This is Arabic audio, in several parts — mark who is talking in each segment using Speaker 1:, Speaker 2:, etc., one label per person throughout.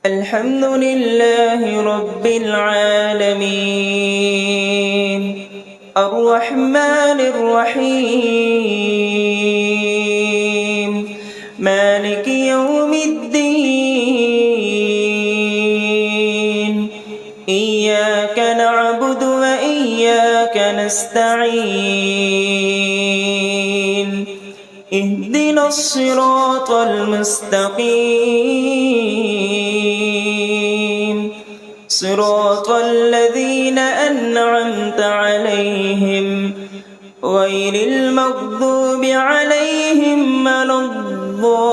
Speaker 1: الحمد لله رب العالمين الرحمن الرحيم مالك يوم الدين إياك نعبد وإياك نستعين اهدنا الصراط المستقيم صراط الذين أنعمت عليهم غير المغضوب عليهم ولا الضالين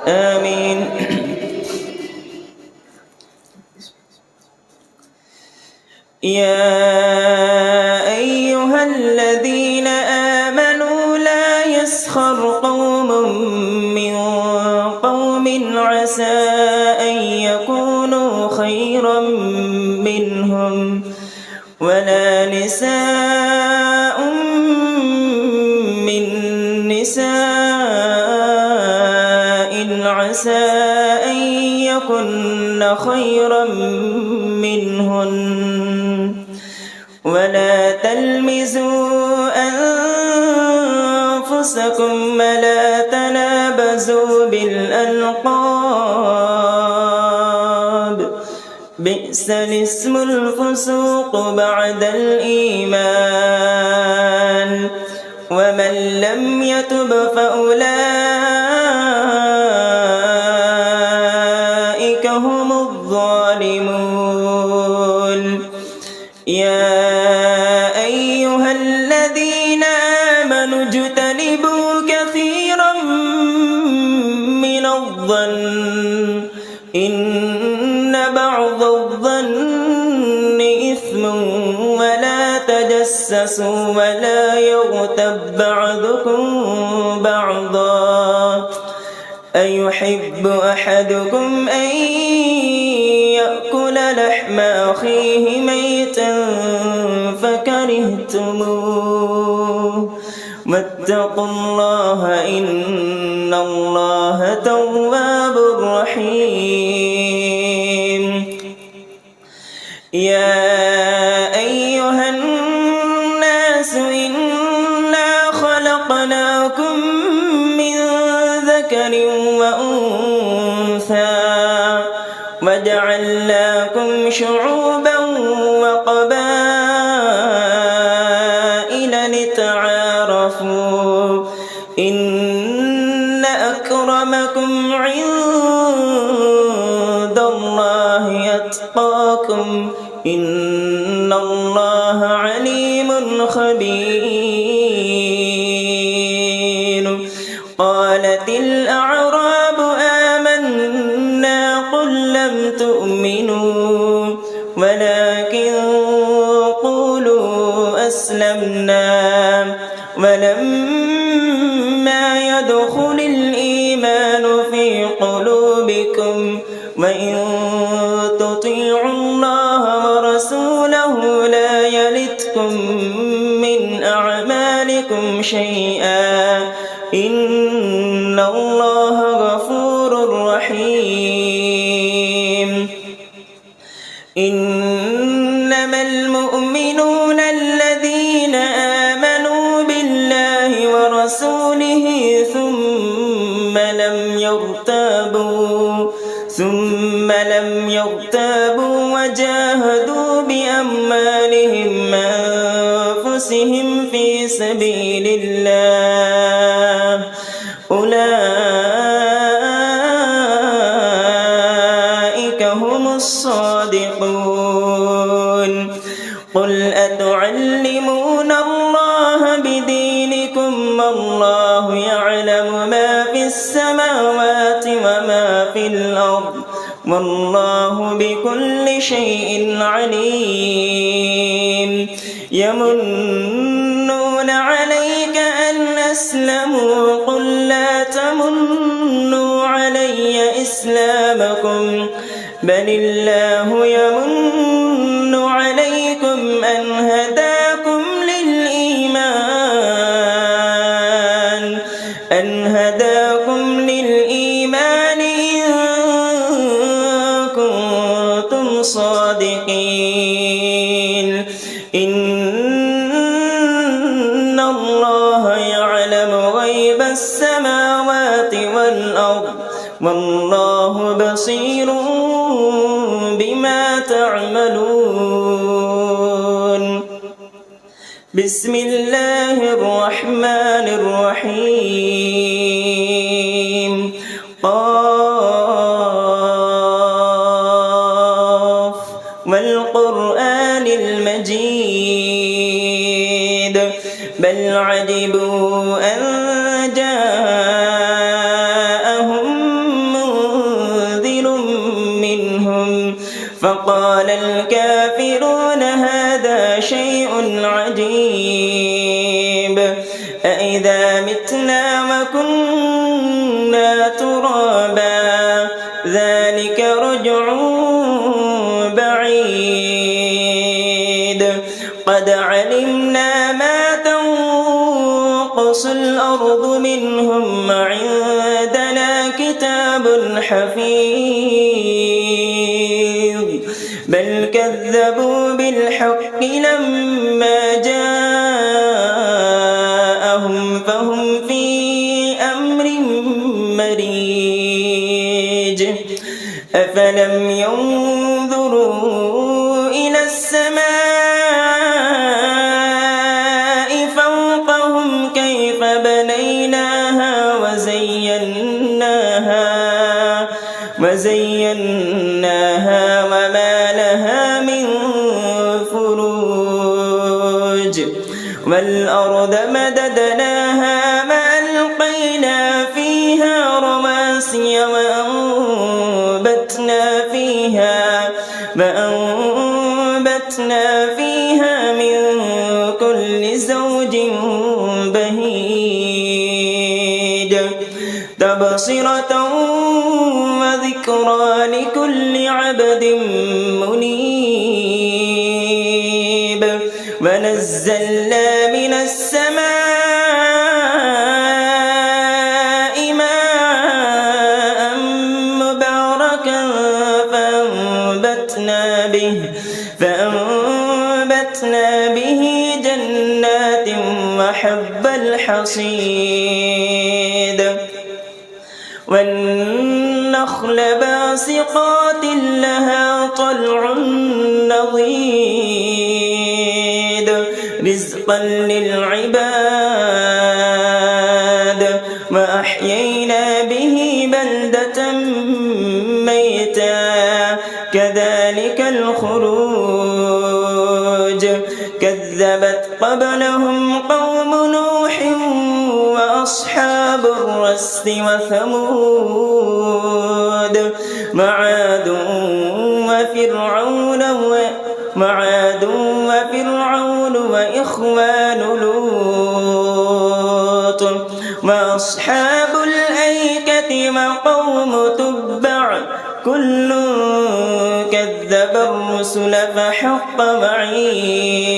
Speaker 1: آمين. يا أيها الذين آمنوا لا يسخر قوم من قوم عسى أن يكونوا خيرا منهم ولا نساء من نساء عسى أن يكن خيرا منهن ولا تلمزوا أنفسكم ولا تنابزوا بالألقاب بئس الاسم الفسوق بعد الإيمان ومن لم يتب فأولئك هم الظالمون. يا أيها الذين آمنوا اجتنبوا كثيرا من الظن إن بعض الظن إثم ولا تجسسوا ولا يغتب بعضكم بعضا أيحب أحدكم أن يأكل لحم أخيه ميتا فكرهتموه واتقوا الله إن الله تواب رحيم. يا أيها الناس إنا خلقناكم من ذكر وأنثى وجعلناكم شعوبا وقبائل لتعارفوا إن أكرمكم عند الله أتقاكم إن الله عليم خبير. قالت الأعراب آمنا قل لم تؤمنوا ولكن قولوا أسلمنا ولما يدخل الإيمان في قلوبكم وإن تطيعوا الله ورسوله لا يلتكم من أعمالكم شيئا إن الله غفور رحيم. إنما المؤمنون الذين آمنوا بالله ورسوله ثم لم يرتابوا وجاهدوا بأموالهم وأنفسهم في سبيل الله أولئك هم الصادقون. قل أتعلمون الله بدينكم والله يعلم ما في السماوات وما في الأرض والله بكل شيء عليم. يمنون عليك أن أسلموا قل لا تمنوا علي إسلامكم بل الله يمن عليكم أن هداكم للإيمان أن هداكم للإيمان إن كنتم صادقين إن الله يعلم غيب السماوات والأرض والله بصير بما تعملون. بسم الله الرحمن الرحيم. قاف والقرآن المجيد بل عجبوا أن جاءهم منذر منهم فقال الكافرون هذا شيء عجيب أإذا متنا وكنا ترابا ذلك رجع بعيد قد علمنا ما تنقص الأرض منهم عندنا كتاب حفيظ بل كذبوا بالحق لما جاءهم فهم في أمر مريج أفلم ينظروا إلى السماء فوقهم كيف بنيناها وزيناها وما لها من فروج والأرض مددناها وألقينا فيها رواسي وأنبتنا فيها من كل زوج بهيج تبصرة وذكرى لكل عبد منيب ونزلنا من السماء ماء مباركا فأنبتنا به جنات وحب الحصيد والنخل باسقات لها طلع نضيد رزقا للعباد وأحيينا به بلدة ميتا كذلك الخروج كذبت قبلهم قوم نوح وأصحاب الرس وثمود وعاد وفرعون وإخوان لوط وأصحاب الأيكة وقوم تبع كل كذب الرسل فحق وعيد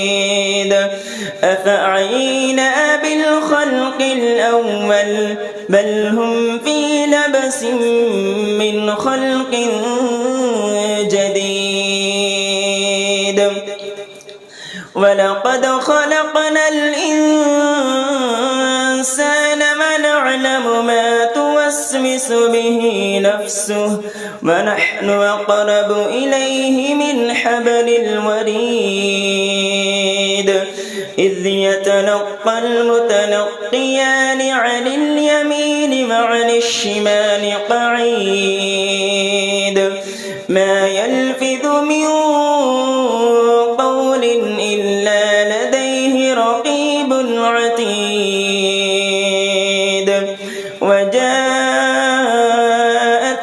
Speaker 1: أفعينا بالخلق الأول بل هم في لبس من خلق جديد ولقد خلقنا الإنسان ونعلم ما توسوس به نفسه ونحن أقرب إليه من حبل الوريد إذ يتلقى المتلقيان عن اليمين وعن الشمال قعيد ما يلفظ من قول إلا لديه رقيب عتيد وجاءت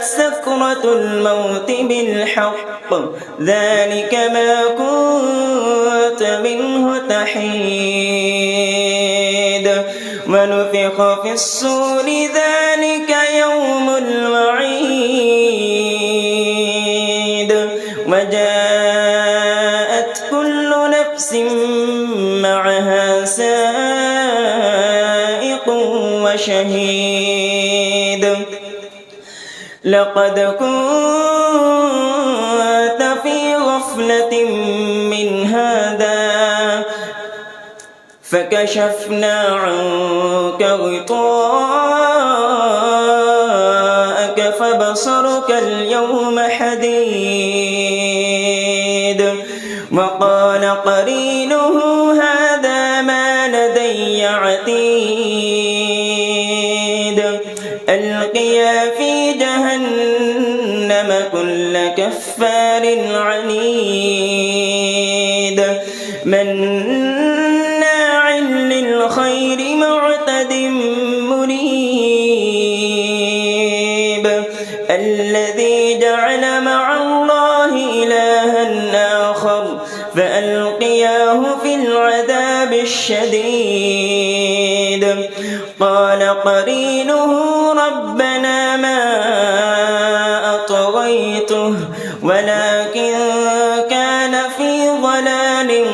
Speaker 1: سكرة الموت بالحق ذلك ما كنت منه تحيد ونفخ في الصور ذلك يوم الوعيد وجاءت كل نفس معها سائق وهو شهيد لقد كنت في غفلة من هذا فكشفنا عنك غطاءك فبصرك اليوم حديد وقال قرينه هذا ما لدي عتيد ألقيا في جهنم كل كفار عنيد مناع للخير معتد مريب الذي جعل مع الله إلها آخر فألقياه في العذاب الشديد قال قرينه ربنا ما أطغيته ولكن كان في ضلال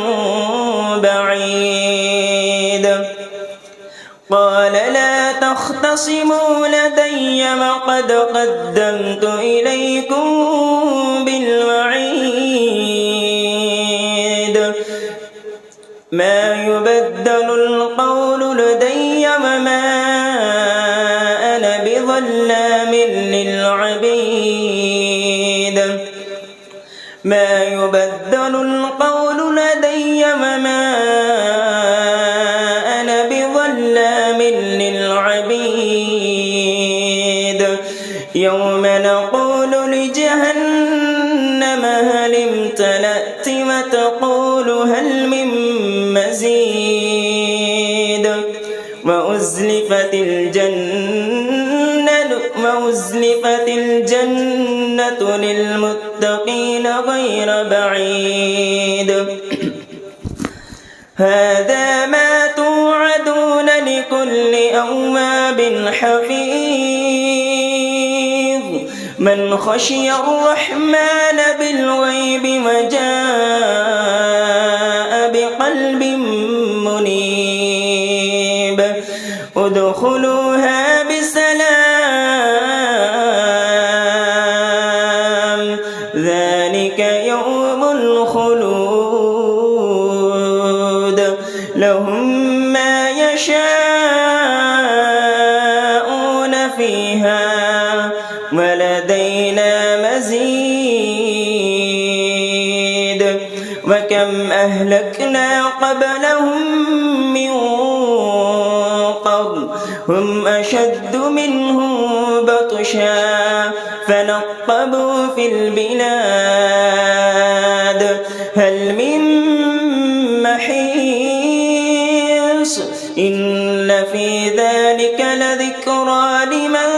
Speaker 1: بعيد قال لا تختصموا لدي وقد قدمت إليكم بالوعيد ما يبدل القول لدي وما أنا بظلام للعبيد ما يبدل القول لدي وما أنا بظلام للعبيد يوم نقول لجهنم هل امتلأت وتقول هل من مزيد وأزلفت الجنة للمتقين غير بعيد هذا ما توعدون لكل أواب حفيظ من خشي الرحمن بالغيب وجاء بقلب منيب ادخلوها بسلام ذلك يوم الخلود لهم ما يشاءون فيها ولدينا مزيد وكم أهلكنا قبلهم من قرن هم أشد منهم بطشا فنقبوا في البلاد هل من محيص إن في ذلك لذكرى لمن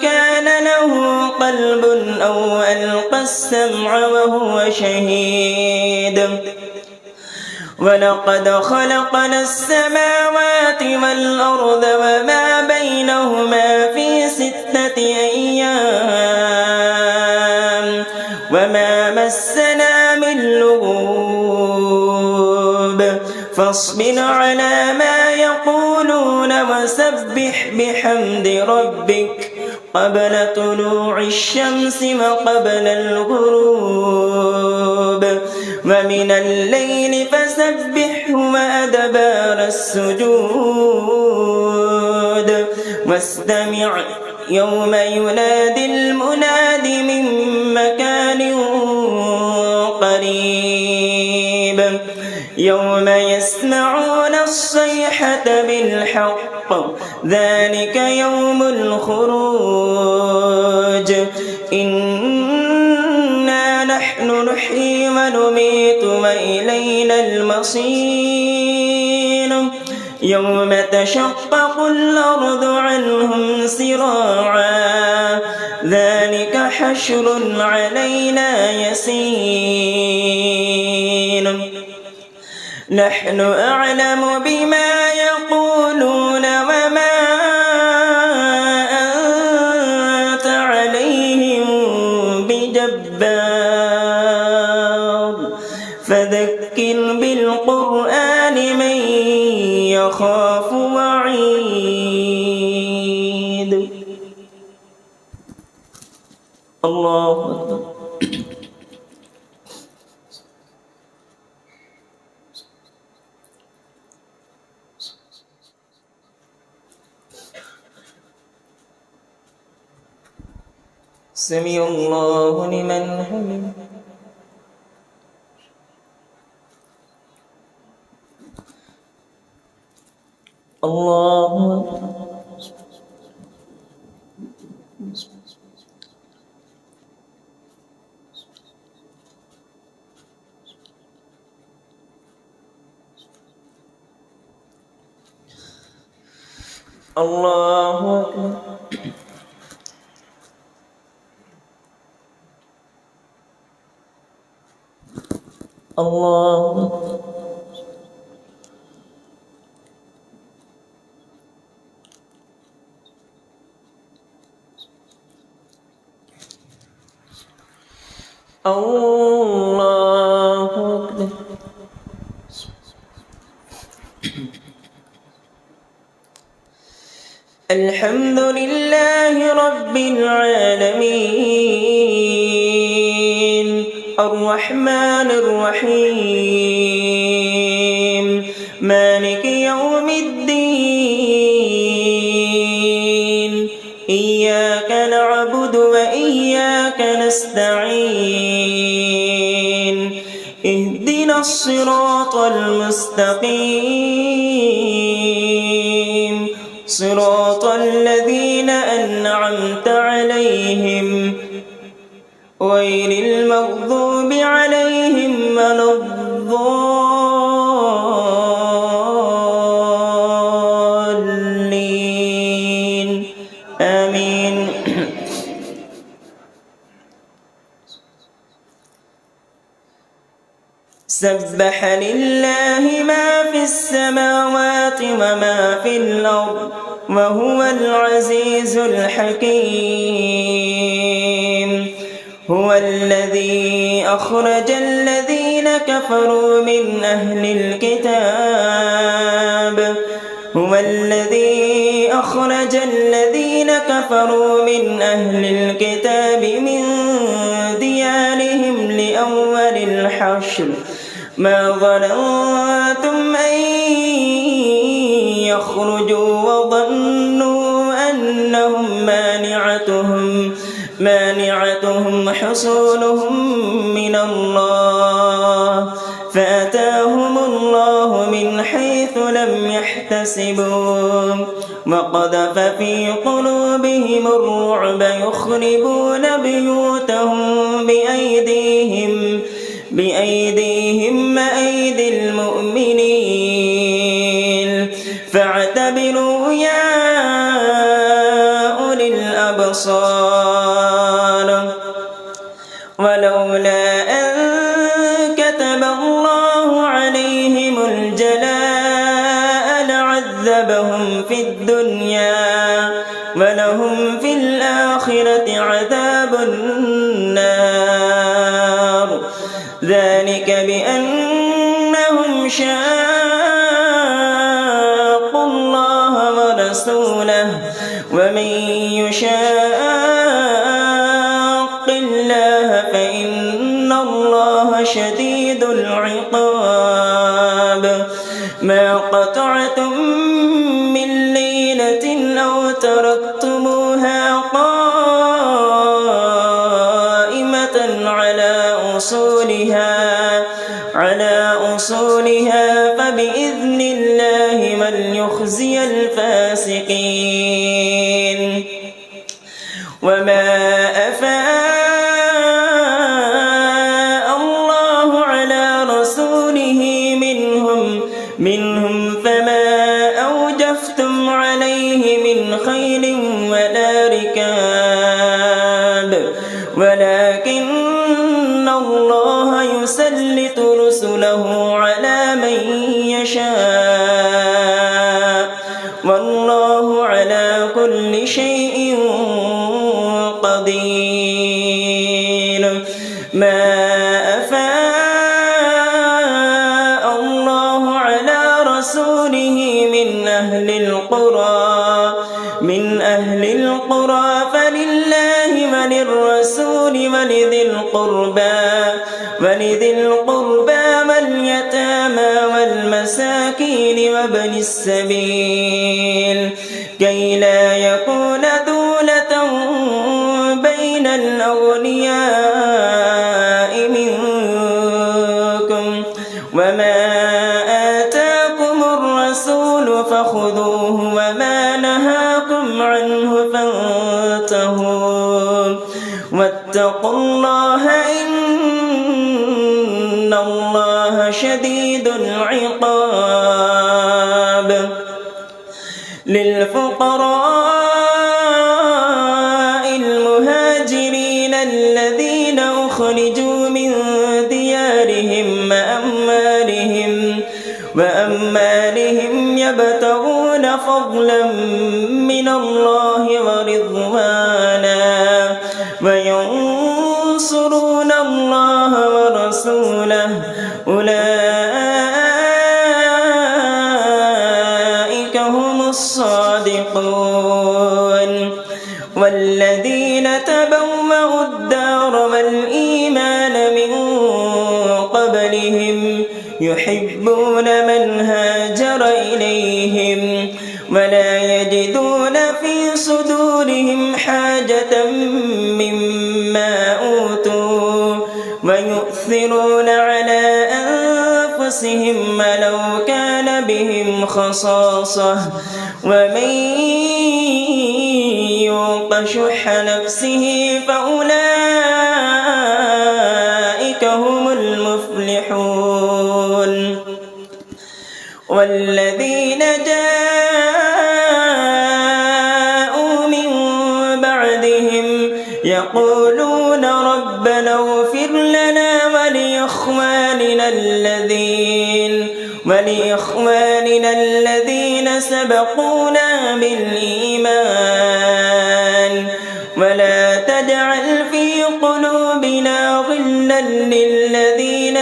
Speaker 1: كان له قلب أو ألقى السمع وهو شهيد ولقد خلقنا السماوات والأرض وما بينهما في 6 أيام وما مسنا من لغوب فاصبر على ما يقولون وسبح بحمد ربك قبل طلوع الشمس وقبل الغروب ومن الليل فسبحه وأدبار السجود واستمع يوم ينادي المناد من مكان قريب يوم يسمعون الصيحة بالحق ذلك يوم الخروج إنا نحن نحيي ونميت وإلينا المصير يوم تشقق الأرض عنهم سراعا ذلك حشر علينا يسير نحن أعلم بما يقولون وما أنت عليهم بجبار فذكر بالقرآن من يخاف وعيد الله أكبر. سمع الله لمن حمده. الله أكبر. الله أكبر. الله أكبر. الله أكبر. الحمد لله رب العالمين الرحمن الرحيم مالك يوم الدين إياك نعبد وإياك نستعين اهدنا الصراط المستقيم صراط الذين أنعمت عليهم غير المغضوب عليهم ولا الضالين آمين. سبح لله ما في السماوات وما في الأرض وهو العزيز الحكيم. هو الذي أخرج الذين كفروا من أهل الكتاب هو الذي أخرج الذين كفروا من أهل الكتاب من ديارهم لأول الحشر ما ظننتم أن يخرجوا وظنوا أنهم مانعتهم حصولهم من الله فأتاهم الله من حيث لم يحتسبوا وقذف في قلوبهم الرعب يخربون بيوتهم بأيديهم وأيدي المؤمنين فاعتبروا يا أولي الأبصار. ولولا أن كتب الله عليهم الجلاء لعذبهم في الدنيا ولهم في الآخرة عذاب النار ذلك بأنهم شاقوا الله ورسوله ومن يشاق الله فإن الله شديد العقاب. ما قطعتم من ليلة أو تركتموها قائمة على أصولها فبإذن الله من يخزي الفاسقين. وما أفاء الله على رسوله منهم فما أوجفتم عليه من خيل ولا ركاب ولكن الله يسلط رسله على من يشاء والله على كل شيء قدير. ما أفاء الله على رسوله من أهل القرى فلله للرسول ولذي القربى واليتامى والمساكين وابن السبيل كي لا يكون دولة بين الأغنياء منكم وما آتاكم الرسول فخذوه وما نهاكم عنه فانتهوا واتقوا الله إن الله شديد العقاب للفقراء المهاجرين الذين أخرجوا من ديارهم وأموالهم يبتغون فضلا من الله ورضوانا وينصرون الله ورسوله أولئك هم الصادقون والذين تبوأوا الدار والإيمان من قبلهم يحبون من هاجر إليهم ولا يجدون في صدورهم حاجة مما أوتوا ويؤثرون على أنفسهم ولو كان بهم خصاصة ومن يوق شح نفسه فأولئك هم المفلحون والذين جاءوا من بعدهم يقولون ربنا اغفر لنا ولإخواننا الذين سبقونا بالإيمان ولا تجعل في قلوبنا غلا للذين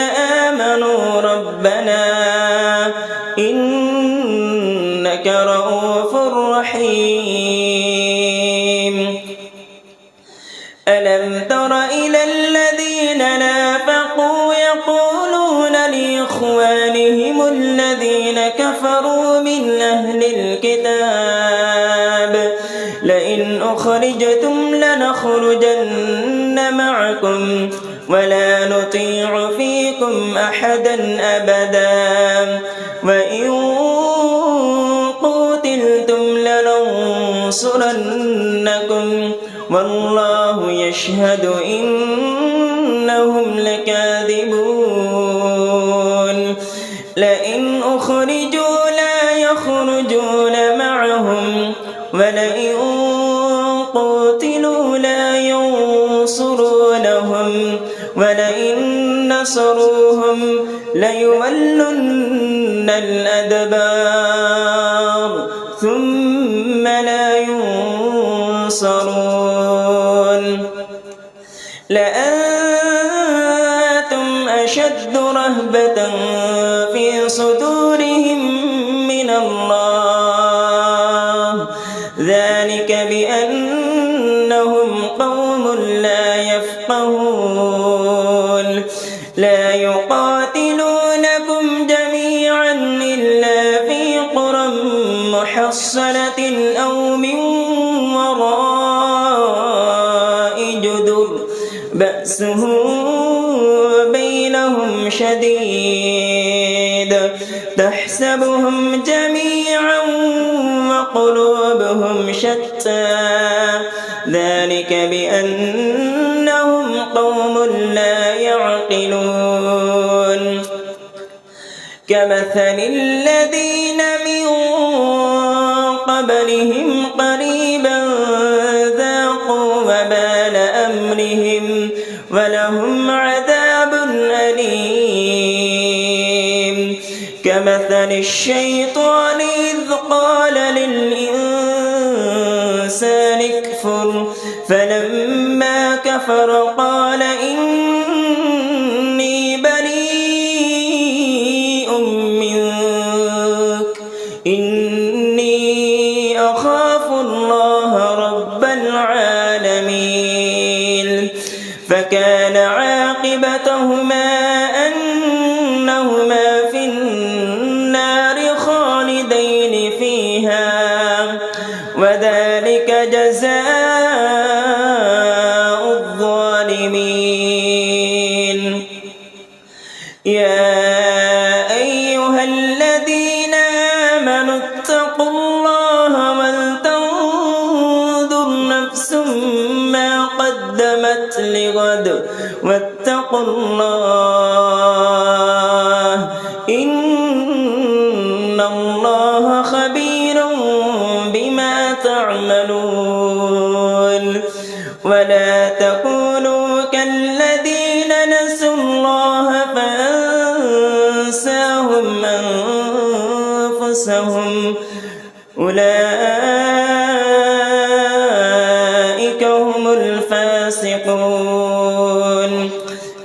Speaker 1: آمنوا ربنا إنك رؤوف رحيم ألم تر إلى الذين نافقوا يقولون لإخوانهم الذين كفروا من أهل الكتاب لئن أخرجتم لنخرجن معكم ولا نطيع فيكم أحدا أبدا وإن قتلتم لننصرنكم والله يشهد إنهم لكاذبون لئن أخرجوا لا يخرجون معهم ولئن قتلوا لا ينصرونهم ولئن نصروهم ليولن الأدبار ثم لا ينصرون لأنتم أشد رهبة في صدورهم من الله ذلك بأنهم قوم لا يفقهون لا يقاتلونكم جميعا إلا في قرى محصنة أو من وراء جدر بأسهم بينهم شديد تحسبهم جميعا وقلوبهم شتى ذلك بأنهم قوم لا يعقلون كمثل الذين من قبلهم قريبا ذاقوا وبال أمرهم ولهم عذاب أليم كمثل الشيطان إذ قال للإنسان اكفر فلما كفر قال إني بريء منك إني أخاف الله رب العالمين كان عاقبتهما أنهما في النار خالدين فيها وذلك جزاء الظالمين. يا أيها الذين آمنوا اتقوا الله ولتنظر نفس ما قدمت لغد واتقوا الله إن الله خبير بما تعملون. ولا تكونوا كالذين نسوا الله فأنساهم أنفسهم أولئك هم الفاسقون.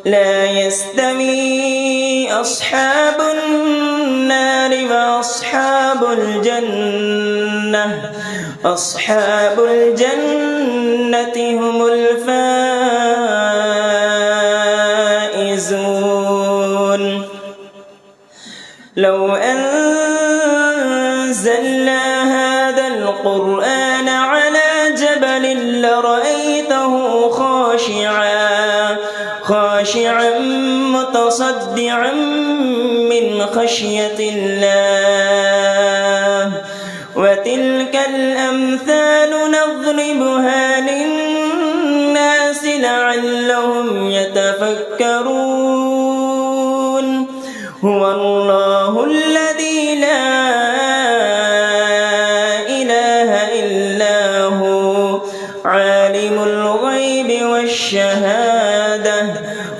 Speaker 1: لا يستوي أصحاب النار وأصحاب الجنة أصحاب الجنة هم الفائزون. لو أنزلنا هذا القرآن على جبل لرأيته خاشعا متصدعا من خشية الله. وتلك الأمثال نضربها للناس لعلهم يتفكرون. هو الله الذي لا إله إلا هو عالم الغيب والشهادة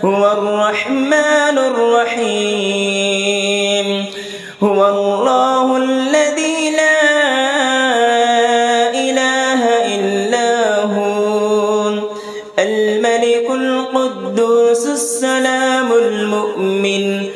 Speaker 1: هو الرحمن الرحيم. هو الله الذي لا إله إلا هو الملك القدوس السلام المؤمن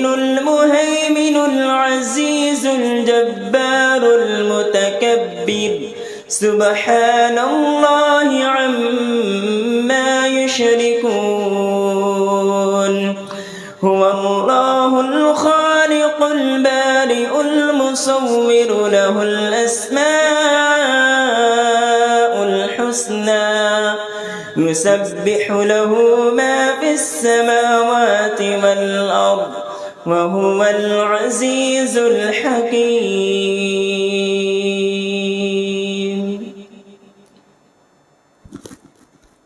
Speaker 1: المهيمن العزيز الجبار المتكبر سبحان الله عما يشركون. هو الله الخالق البارئ المصور له الأسماء الحسنى يسبح له ما في السماوات والأرض وهو العزيز الحكيم.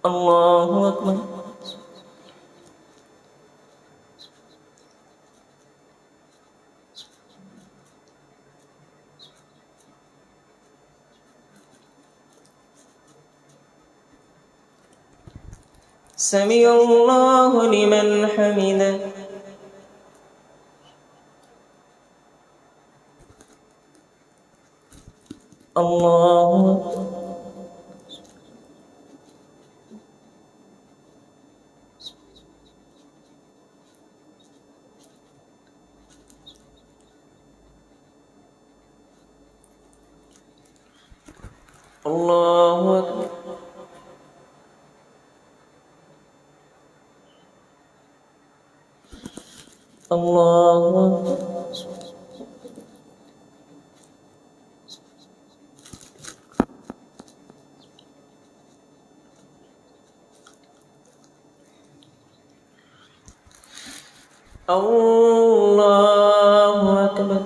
Speaker 1: الله أكبر. سمع الله لمن حمده. الله الله أكبر. الله الله أكبر.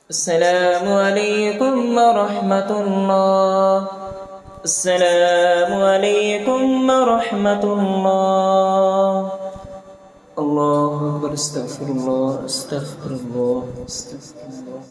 Speaker 1: السلام عليكم ورحمة الله. السلام عليكم ورحمة الله. الله أكبر. استغفر الله استغفر الله استغفر الله.